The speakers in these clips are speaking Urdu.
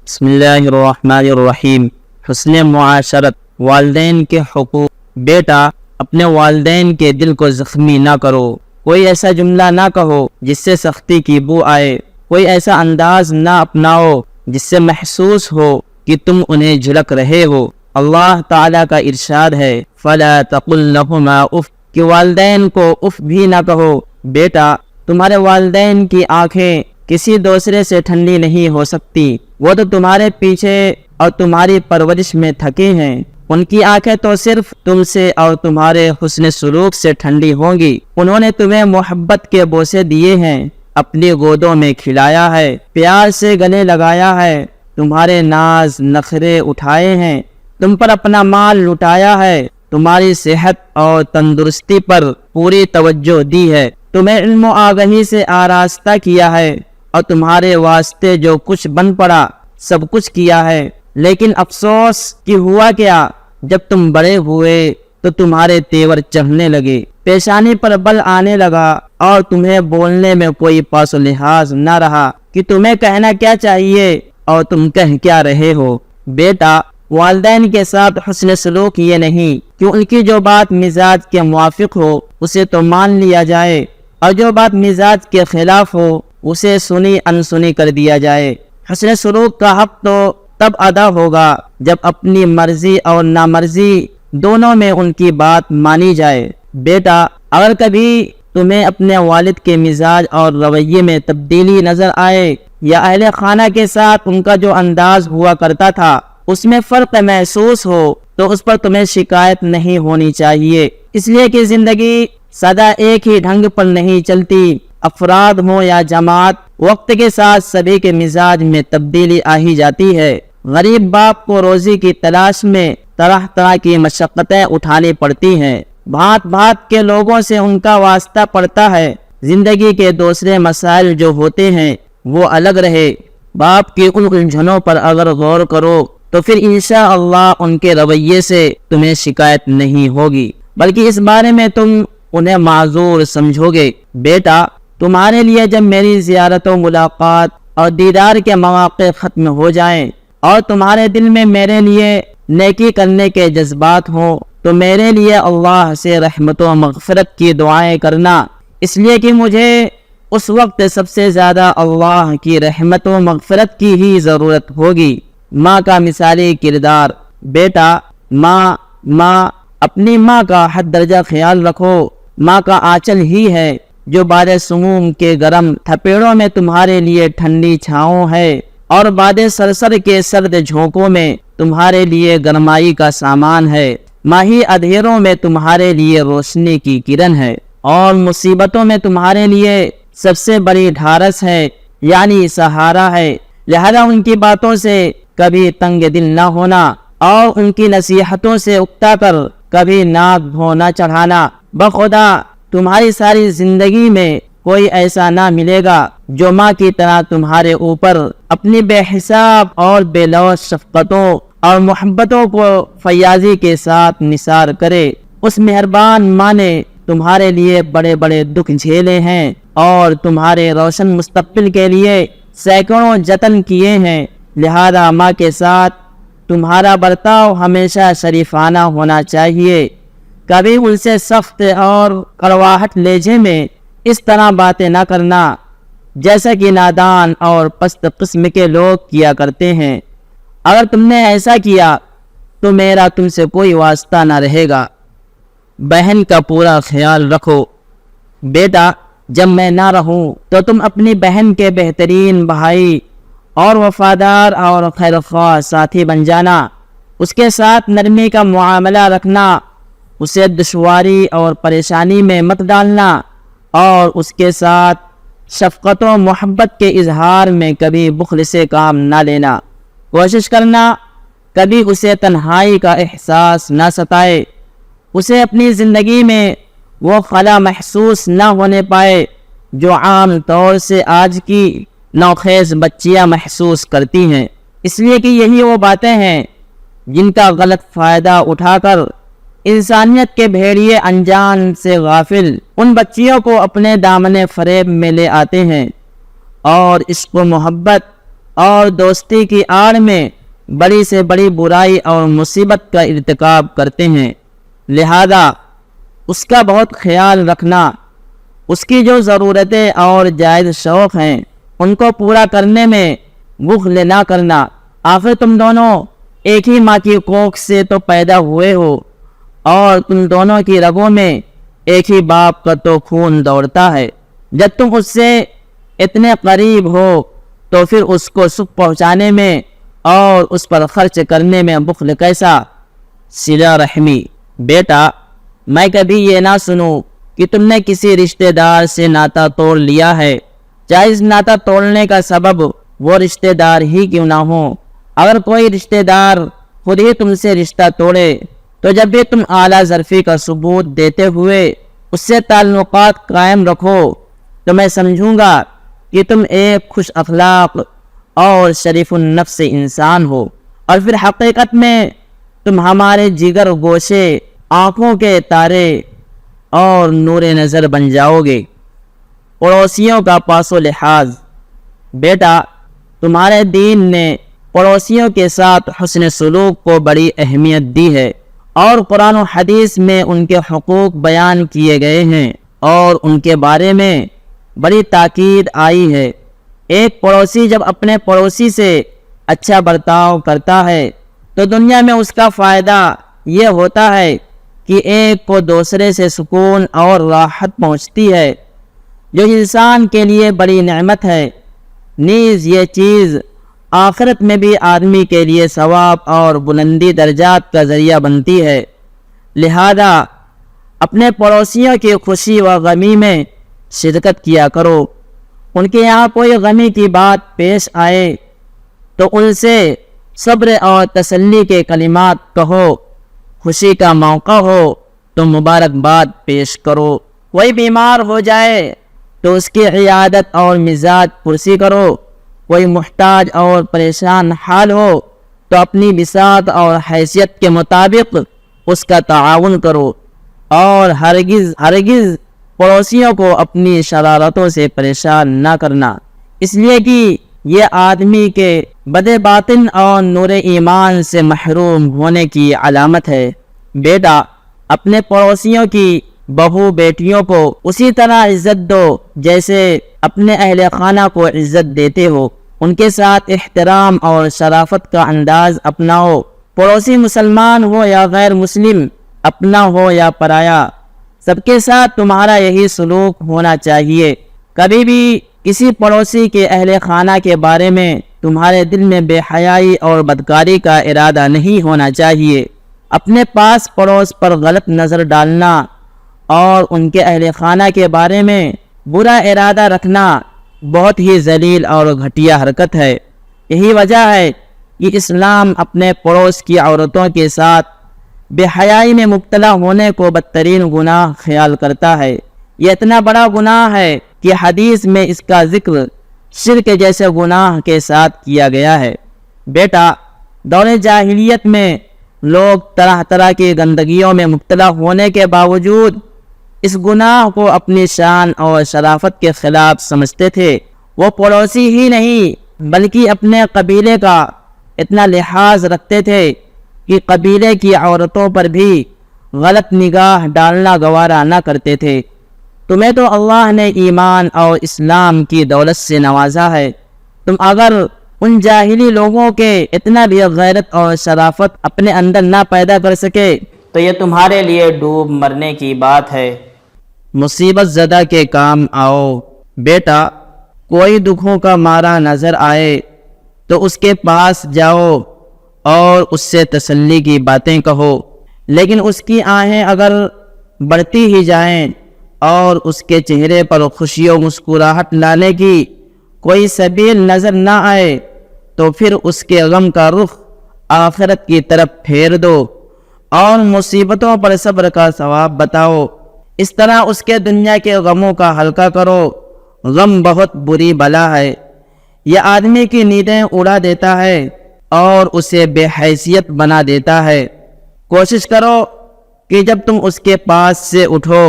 بسم اللہ الرحمن الرحیم۔ حسن معاشرت، والدین کے حقوق۔ بیٹا، اپنے والدین کے دل کو زخمی نہ کرو۔ کوئی ایسا جملہ نہ کہو جس سے سختی کی بو آئے۔ کوئی ایسا انداز نہ اپناؤ جس سے محسوس ہو کہ تم انہیں جھڑک رہے ہو۔ اللہ تعالیٰ کا ارشاد ہے، فَلَا تَقُلْ لَهُمَا اُف، کہ والدین کو اف بھی نہ کہو۔ بیٹا، تمہارے والدین کی آنکھیں کسی دوسرے سے ٹھنڈی نہیں ہو سکتی۔ وہ تو تمہارے پیچھے اور تمہاری پرورش میں تھکے ہیں۔ ان کی آنکھیں تو صرف تم سے اور تمہارے حسن سلوک سے ٹھنڈی ہوں گی۔ انہوں نے تمہیں محبت کے بوسے دیے ہیں، اپنی گودوں میں کھلایا ہے، پیار سے گلے لگایا ہے، تمہارے ناز نخرے اٹھائے ہیں، تم پر اپنا مال لٹایا ہے، تمہاری صحت اور تندرستی پر پوری توجہ دی ہے، تمہیں علم و آگہی سے آراستہ کیا ہے، اور تمہارے واسطے جو کچھ بن پڑا سب کچھ کیا ہے۔ لیکن افسوس کہ ہوا کیا، جب تم بڑے ہوئے تو تمہارے تیور چڑھنے لگے، پیشانی پر بل آنے لگا، اور تمہیں بولنے میں کوئی پاس و لحاظ نہ رہا کہ تمہیں کہنا کیا چاہیے اور تم کہہ کیا رہے ہو۔ بیٹا، والدین کے ساتھ حسن سلوک یہ نہیں کہ ان کی جو بات مزاج کے موافق ہو اسے تو مان لیا جائے، اور جو بات مزاج کے خلاف ہو اسے سنی انسنی کر دیا جائے۔ حسن سلوک کا حق تو تب ادا ہوگا جب اپنی مرضی اور نامرضی دونوں میں ان کی بات مانی جائے۔ بیٹا، اگر کبھی تمہیں اپنے والد کے مزاج اور رویے میں تبدیلی نظر آئے، یا اہل خانہ کے ساتھ ان کا جو انداز ہوا کرتا تھا اس میں فرق محسوس ہو، تو اس پر تمہیں شکایت نہیں ہونی چاہیے، اس لیے کہ زندگی سدا ایک ہی ڈھنگ پر نہیں چلتی۔ افراد ہوں یا جماعت، وقت کے ساتھ سبھی کے مزاج میں تبدیلی آ ہی جاتی ہے۔ غریب باپ کو روزی کی تلاش میں طرح طرح کی مشقتیں اٹھانی پڑتی ہیں، بھانت بھانت کے لوگوں سے ان کا واسطہ پڑتا ہے۔ زندگی کے دوسرے مسائل جو ہوتے ہیں وہ الگ رہے، باپ کی ان الجھنوں پر اگر غور کرو تو پھر انشاءاللہ ان کے رویے سے تمہیں شکایت نہیں ہوگی، بلکہ اس بارے میں تم انہیں معذور سمجھو گے۔ بیٹا، تمہارے لیے جب میری زیارت و ملاقات اور دیدار کے مواقع ختم ہو جائیں اور تمہارے دل میں میرے لیے نیکی کرنے کے جذبات ہوں، تو میرے لیے اللہ سے رحمت و مغفرت کی دعائیں کرنا، اس لیے کہ مجھے اس وقت سب سے زیادہ اللہ کی رحمت و مغفرت کی ہی ضرورت ہوگی۔ ماں کا مثالی کردار۔ بیٹا، ماں اپنی ماں کا حد درجہ خیال رکھو۔ ماں کا آنچل ہی ہے جو بعد سموم کے گرم تھپیڑوں میں تمہارے لیے ٹھنڈی چھاؤں ہے، اور بعد سرسر کے سرد جھونکوں میں تمہارے لیے گرمائی کا سامان ہے۔ ماں ہی اندھیروں میں تمہارے لیے روشنی کی کرن ہے، اور مصیبتوں میں تمہارے لیے سب سے بڑی ڈھارس ہے، یعنی سہارا ہے۔ لہذا ان کی باتوں سے کبھی تنگ دل نہ ہونا، اور ان کی نصیحتوں سے اکتا کر کبھی ناک بھو نہ چڑھانا۔ بخدا تمہاری ساری زندگی میں کوئی ایسا نہ ملے گا جو ماں کی طرح تمہارے اوپر اپنی بے حساب اور بے لوث شفقتوں اور محبتوں کو فیاضی کے ساتھ نثار کرے۔ اس مہربان ماں نے تمہارے لیے بڑے بڑے دکھ جھیلے ہیں، اور تمہارے روشن مستقبل کے لیے سینکڑوں جتن کیے ہیں۔ لہذا ماں کے ساتھ تمہارا برتاؤ ہمیشہ شریفانہ ہونا چاہیے۔ کبھی ان سے سخت اور کڑواہٹ لہجے میں اس طرح باتیں نہ کرنا جیسا کہ نادان اور پست قسم کے لوگ کیا کرتے ہیں۔ اگر تم نے ایسا کیا تو میرا تم سے کوئی واسطہ نہ رہے گا۔ بہن کا پورا خیال رکھو۔ بیٹا، جب میں نہ رہوں تو تم اپنی بہن کے بہترین بھائی اور وفادار اور خیرخواہ ساتھی بن جانا۔ اس کے ساتھ نرمی کا معاملہ رکھنا، اسے دشواری اور پریشانی میں مت ڈالنا، اور اس کے ساتھ شفقت و محبت کے اظہار میں کبھی بخل سے کام نہ لینا۔ کوشش کرنا کبھی اسے تنہائی کا احساس نہ ستائے، اسے اپنی زندگی میں وہ خلا محسوس نہ ہونے پائے جو عام طور سے آج کی نوخیز بچیاں محسوس کرتی ہیں، اس لیے کہ یہی وہ باتیں ہیں جن کا غلط فائدہ اٹھا کر انسانیت کے بھیڑیے انجان سے غافل ان بچیوں کو اپنے دامن فریب میں لے آتے ہیں، اور عشق و محبت اور دوستی کی آڑ میں بڑی سے بڑی برائی اور مصیبت کا ارتکاب کرتے ہیں۔ لہذا اس کا بہت خیال رکھنا، اس کی جو ضرورتیں اور جائز شوق ہیں ان کو پورا کرنے میں بخل نہ کرنا۔ آخر تم دونوں ایک ہی ماں کی کوکھ سے تو پیدا ہوئے ہو، اور تم دونوں کی رگوں میں ایک ہی باپ کا تو خون دوڑتا ہے۔ جب تم اس سے اتنے قریب ہو تو پھر اس کو سکھ پہنچانے میں اور اس پر خرچ کرنے میں بخل کیسا؟ صلہ رحمی۔ بیٹا، میں کبھی یہ نہ سنوں کہ تم نے کسی رشتہ دار سے ناتا توڑ لیا ہے، چاہے اس ناتا توڑنے کا سبب وہ رشتہ دار ہی کیوں نہ ہو۔ اگر کوئی رشتہ دار خود ہی تم سے رشتہ توڑے تو جب بھی تم اعلیٰ ظرفی کا ثبوت دیتے ہوئے اس سے تعلقات قائم رکھو تو میں سمجھوں گا کہ تم ایک خوش اخلاق اور شریف النفس انسان ہو، اور پھر حقیقت میں تم ہمارے جگر گوشے، آنکھوں کے تارے اور نور نظر بن جاؤ گے۔ پڑوسیوں کا پاس و لحاظ۔ بیٹا، تمہارے دین نے پڑوسیوں کے ساتھ حسن سلوک کو بڑی اہمیت دی ہے، اور قرآن و حدیث میں ان کے حقوق بیان کیے گئے ہیں اور ان کے بارے میں بڑی تاکید آئی ہے۔ ایک پڑوسی جب اپنے پڑوسی سے اچھا برتاؤ کرتا ہے تو دنیا میں اس کا فائدہ یہ ہوتا ہے کہ ایک کو دوسرے سے سکون اور راحت پہنچتی ہے، جو انسان کے لیے بڑی نعمت ہے۔ نیز یہ چیز آخرت میں بھی آدمی کے لیے ثواب اور بلندی درجات کا ذریعہ بنتی ہے۔ لہذا اپنے پڑوسیوں کی خوشی و غمی میں شرکت کیا کرو۔ ان کے یہاں کوئی غمی کی بات پیش آئے تو ان سے صبر اور تسلی کے کلمات کہو، خوشی کا موقع ہو تو مبارکباد پیش کرو۔ کوئی بیمار ہو جائے تو اس کی عیادت اور مزاج پرسی کرو۔ کوئی محتاج اور پریشان حال ہو تو اپنی بساط اور حیثیت کے مطابق اس کا تعاون کرو، اور ہرگز پڑوسیوں کو اپنی شرارتوں سے پریشان نہ کرنا، اس لیے کہ یہ آدمی کے بد باطن اور نور ایمان سے محروم ہونے کی علامت ہے۔ بیٹا، اپنے پڑوسیوں کی بہو بیٹیوں کو اسی طرح عزت دو جیسے اپنے اہل خانہ کو عزت دیتے ہو۔ ان کے ساتھ احترام اور شرافت کا انداز اپناؤ۔ پڑوسی مسلمان ہو یا غیر مسلم، اپنا ہو یا پرایا، سب کے ساتھ تمہارا یہی سلوک ہونا چاہیے۔ کبھی بھی کسی پڑوسی کے اہل خانہ کے بارے میں تمہارے دل میں بے حیائی اور بدکاری کا ارادہ نہیں ہونا چاہیے۔ اپنے پاس پڑوس پر غلط نظر ڈالنا اور ان کے اہل خانہ کے بارے میں برا ارادہ رکھنا بہت ہی ذلیل اور گھٹیا حرکت ہے۔ یہی وجہ ہے کہ اسلام اپنے پڑوس کی عورتوں کے ساتھ بے حیائی میں مبتلا ہونے کو بدترین گناہ خیال کرتا ہے۔ یہ اتنا بڑا گناہ ہے کہ حدیث میں اس کا ذکر شرک جیسے گناہ کے ساتھ کیا گیا ہے۔ بیٹا، دور جاہلیت میں لوگ طرح طرح کی گندگیوں میں مبتلا ہونے کے باوجود اس گناہ کو اپنی شان اور شرافت کے خلاف سمجھتے تھے۔ وہ پڑوسی ہی نہیں بلکہ اپنے قبیلے کا اتنا لحاظ رکھتے تھے کہ قبیلے کی عورتوں پر بھی غلط نگاہ ڈالنا گوارا نہ کرتے تھے۔ تمہیں تو اللہ نے ایمان اور اسلام کی دولت سے نوازا ہے، تم اگر ان جاہلی لوگوں کے اتنا بھی غیرت اور شرافت اپنے اندر نہ پیدا کر سکے تو یہ تمہارے لیے ڈوب مرنے کی بات ہے۔ مصیبت زدہ کے کام آؤ۔ بیٹا، کوئی دکھوں کا مارا نظر آئے تو اس کے پاس جاؤ اور اس سے تسلی کی باتیں کہو، لیکن اس کی آہیں اگر بڑھتی ہی جائیں اور اس کے چہرے پر خوشی و مسکراہٹ لانے کی کوئی سبیل نظر نہ آئے تو پھر اس کے غم کا رخ آخرت کی طرف پھیر دو اور مصیبتوں پر صبر کا ثواب بتاؤ۔ اس طرح اس کے دنیا کے غموں کا ہلکا کرو۔ غم بہت بری بلا ہے، یہ آدمی کی نیندیں اڑا دیتا ہے اور اسے بے حیثیت بنا دیتا ہے۔ کوشش کرو کہ جب تم اس کے پاس سے اٹھو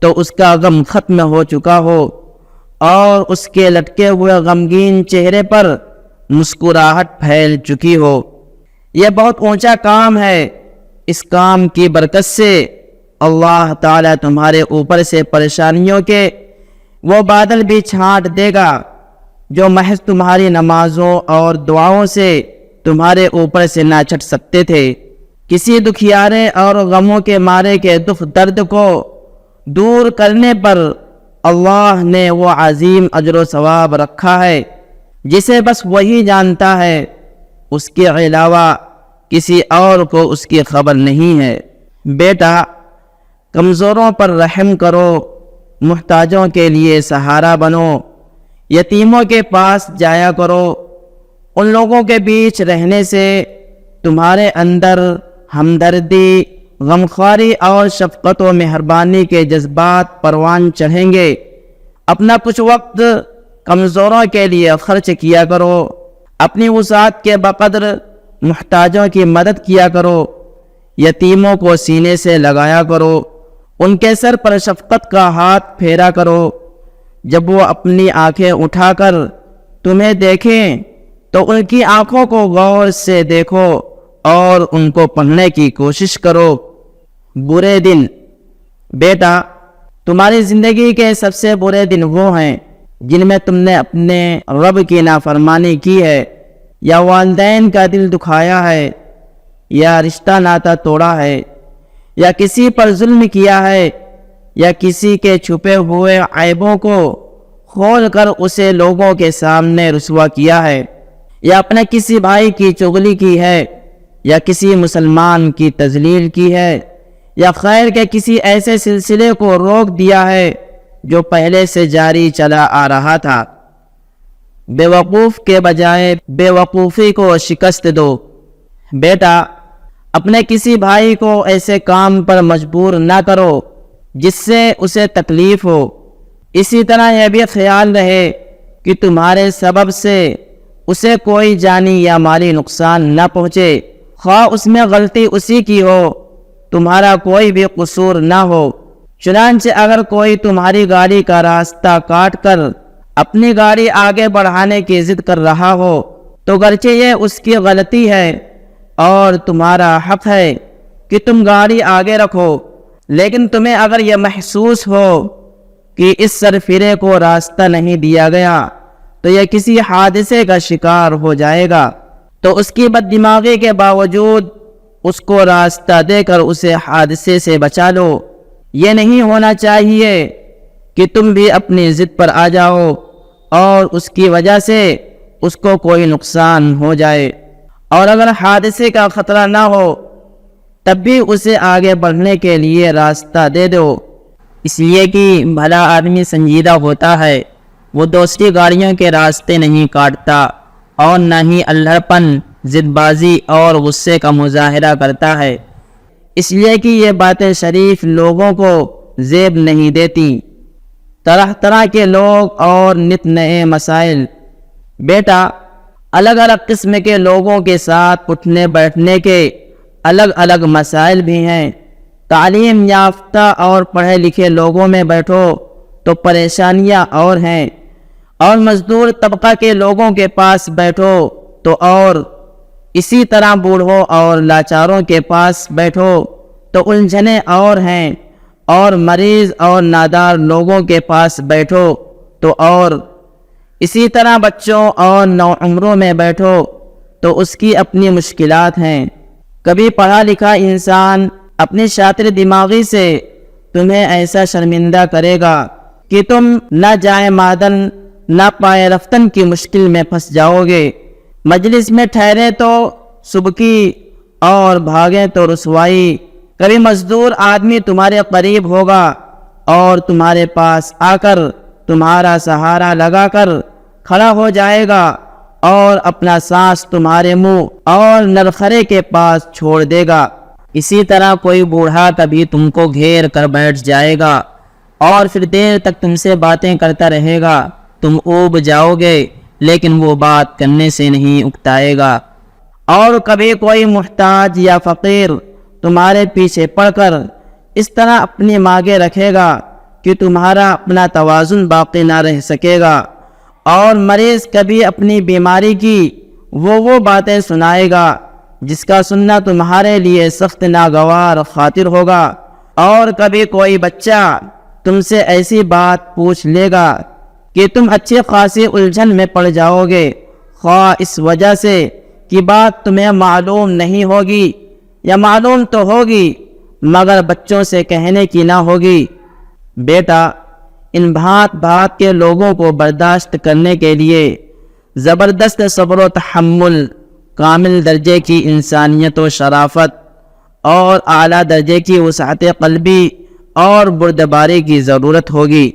تو اس کا غم ختم ہو چکا ہو اور اس کے لٹکے ہوئے غمگین چہرے پر مسکراہٹ پھیل چکی ہو۔ یہ بہت اونچا کام ہے۔ اس کام کی برکت سے اللہ تعالیٰ تمہارے اوپر سے پریشانیوں کے وہ بادل بھی چھانٹ دے گا جو محض تمہاری نمازوں اور دعاؤں سے تمہارے اوپر سے نہ چھٹ سکتے تھے۔ کسی دکھیارے اور غموں کے مارے کے دکھ درد کو دور کرنے پر اللہ نے وہ عظیم اجر و ثواب رکھا ہے جسے بس وہی جانتا ہے، اس کے علاوہ کسی اور کو اس کی خبر نہیں ہے۔ بیٹا، کمزوروں پر رحم کرو، محتاجوں کے لیے سہارا بنو، یتیموں کے پاس جایا کرو۔ ان لوگوں کے بیچ رہنے سے تمہارے اندر ہمدردی، غمخواری اور شفقت و مہربانی کے جذبات پروان چڑھیں گے۔ اپنا کچھ وقت کمزوروں کے لیے خرچ کیا کرو، اپنی وسعت کے بقدر محتاجوں کی مدد کیا کرو، یتیموں کو سینے سے لگایا کرو، ان کے سر پر شفقت کا ہاتھ پھیرا کرو۔ جب وہ اپنی آنکھیں اٹھا کر تمہیں دیکھیں تو ان کی آنکھوں کو غور سے دیکھو اور ان کو پڑھنے کی کوشش کرو۔ برے دن، بیٹا، تمہاری زندگی کے سب سے برے دن وہ ہیں جن میں تم نے اپنے رب کی نافرمانی کی ہے، یا والدین کا دل دکھایا ہے، یا رشتہ ناتا توڑا ہے، یا کسی پر ظلم کیا ہے، یا کسی کے چھپے ہوئے عیبوں کو کھول کر اسے لوگوں کے سامنے رسوا کیا ہے، یا اپنے کسی بھائی کی چغلی کی ہے، یا کسی مسلمان کی تذلیل کی ہے، یا خیر کے کسی ایسے سلسلے کو روک دیا ہے جو پہلے سے جاری چلا آ رہا تھا۔ بے وقوف کے بجائے بے وقوفی کو شکست دو۔ بیٹا، اپنے کسی بھائی کو ایسے کام پر مجبور نہ کرو جس سے اسے تکلیف ہو۔ اسی طرح یہ بھی خیال رہے کہ تمہارے سبب سے اسے کوئی جانی یا مالی نقصان نہ پہنچے، خواہ اس میں غلطی اسی کی ہو، تمہارا کوئی بھی قصور نہ ہو۔ چنانچہ اگر کوئی تمہاری گاڑی کا راستہ کاٹ کر اپنی گاڑی آگے بڑھانے کی ضد کر رہا ہو تو گرچہ یہ اس کی غلطی ہے اور تمہارا حق ہے کہ تم گاڑی آگے رکھو، لیکن تمہیں اگر یہ محسوس ہو کہ اس سرفرے کو راستہ نہیں دیا گیا تو یہ کسی حادثے کا شکار ہو جائے گا، تو اس کی بد دماغی کے باوجود اس کو راستہ دے کر اسے حادثے سے بچا لو۔ یہ نہیں ہونا چاہیے کہ تم بھی اپنی ضد پر آ جاؤ اور اس کی وجہ سے اس کو کوئی نقصان ہو جائے، اور اگر حادثے کا خطرہ نہ ہو تب بھی اسے آگے بڑھنے کے لیے راستہ دے دو، اس لیے کہ بھلا آدمی سنجیدہ ہوتا ہے، وہ دوسری گاڑیوں کے راستے نہیں کاٹتا اور نہ ہی الہڑ پن، ضد بازی اور غصے کا مظاہرہ کرتا ہے، اس لیے کہ یہ باتیں شریف لوگوں کو زیب نہیں دیتی۔ طرح طرح کے لوگ اور نت نئے مسائل۔ بیٹا، الگ الگ قسم کے لوگوں کے ساتھ اٹھنے بیٹھنے کے الگ الگ مسائل بھی ہیں۔ تعلیم یافتہ اور پڑھے لکھے لوگوں میں بیٹھو تو پریشانیاں اور ہیں، اور مزدور طبقہ کے لوگوں کے پاس بیٹھو تو اور، اسی طرح بوڑھوں اور لاچاروں کے پاس بیٹھو تو الجھنیں اور ہیں، اور مریض اور نادار لوگوں کے پاس بیٹھو تو اور، اسی طرح بچوں اور نوعمروں میں بیٹھو تو اس کی اپنی مشکلات ہیں۔ کبھی پڑھا لکھا انسان اپنی شاطر دماغی سے تمہیں ایسا شرمندہ کرے گا کہ تم نہ جائے مادن نہ پائے رفتن کی مشکل میں پھنس جاؤ گے۔ مجلس میں ٹھہرے تو سبکی اور بھاگیں تو رسوائی۔ کبھی مزدور آدمی تمہارے قریب ہوگا اور تمہارے پاس آ کر تمہارا سہارا لگا کر کھڑا ہو جائے گا اور اپنا سانس تمہارے منہ اور نرخرے کے پاس چھوڑ دے گا۔ اسی طرح کوئی بوڑھا کبھی تم کو گھیر کر بیٹھ جائے گا اور پھر دیر تک تم سے باتیں کرتا رہے گا۔ تم اوب جاؤ گے لیکن وہ بات کرنے سے نہیں اکتائے گا۔ اور کبھی کوئی محتاج یا فقیر تمہارے پیچھے پڑ کر اس طرح اپنی مانگیں رکھے گا کہ تمہارا اپنا توازن باقی نہ رہ سکے گا۔ اور مریض کبھی اپنی بیماری کی وہ باتیں سنائے گا جس کا سننا تمہارے لیے سخت ناگوار خاطر ہوگا، اور کبھی کوئی بچہ تم سے ایسی بات پوچھ لے گا کہ تم اچھی خاصی الجھن میں پڑ جاؤ گے، خواہ اس وجہ سے کہ بات تمہیں معلوم نہیں ہوگی یا معلوم تو ہوگی مگر بچوں سے کہنے کی نہ ہوگی۔ بیٹا، ان بھات کے لوگوں کو برداشت کرنے کے لیے زبردست صبر و تحمل، کامل درجے کی انسانیت و شرافت اور اعلیٰ درجے کی وسعت قلبی اور بردباری کی ضرورت ہوگی۔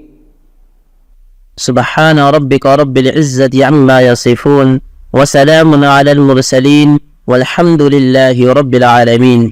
سبحان ربک رب العزت عما یصفون وسلام علی المرسلین والحمد للہ رب العالمین۔